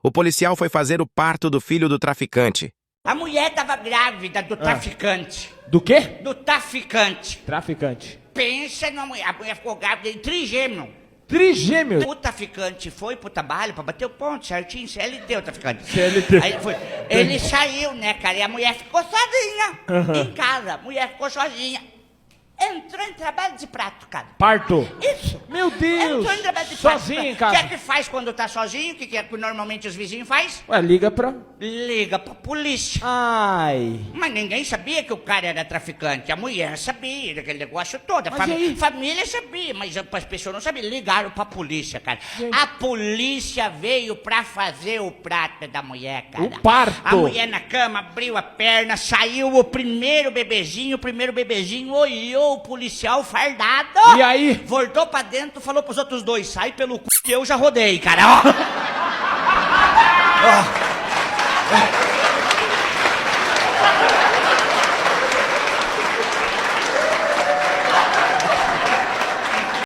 O policial foi fazer o parto do filho do traficante. A mulher tava grávida do traficante. Do quê? Do traficante. Traficante. Pensa numa mulher. A mulher ficou grávida de trigêmeo. Trigêmeo. O traficante foi pro trabalho pra bater o ponto certinho, CLT o traficante. CLT. Aí ele saiu, né, cara, e a mulher ficou sozinha em casa. A mulher ficou sozinha. Entrou em trabalho de prato, cara. Parto. Isso. Meu Deus. Entrou em trabalho de prato. Sozinho em O casa. que é que faz quando tá sozinho? O que é que normalmente os vizinhos fazem? Ué, liga pra... Liga pra polícia. Ai. Mas ninguém sabia que o cara era traficante. A mulher sabia, daquele negócio todo. Mas e aí? Família sabia, mas as pessoas não sabiam. Ligaram pra polícia, cara. A polícia veio pra fazer o prato da mulher, cara. O parto. A mulher na cama, abriu a perna, saiu o primeiro bebezinho olhou o policial fardado. E aí? Voltou pra dentro, falou pros outros dois, sai pelo c... que eu já rodei, cara. Ó. Ó.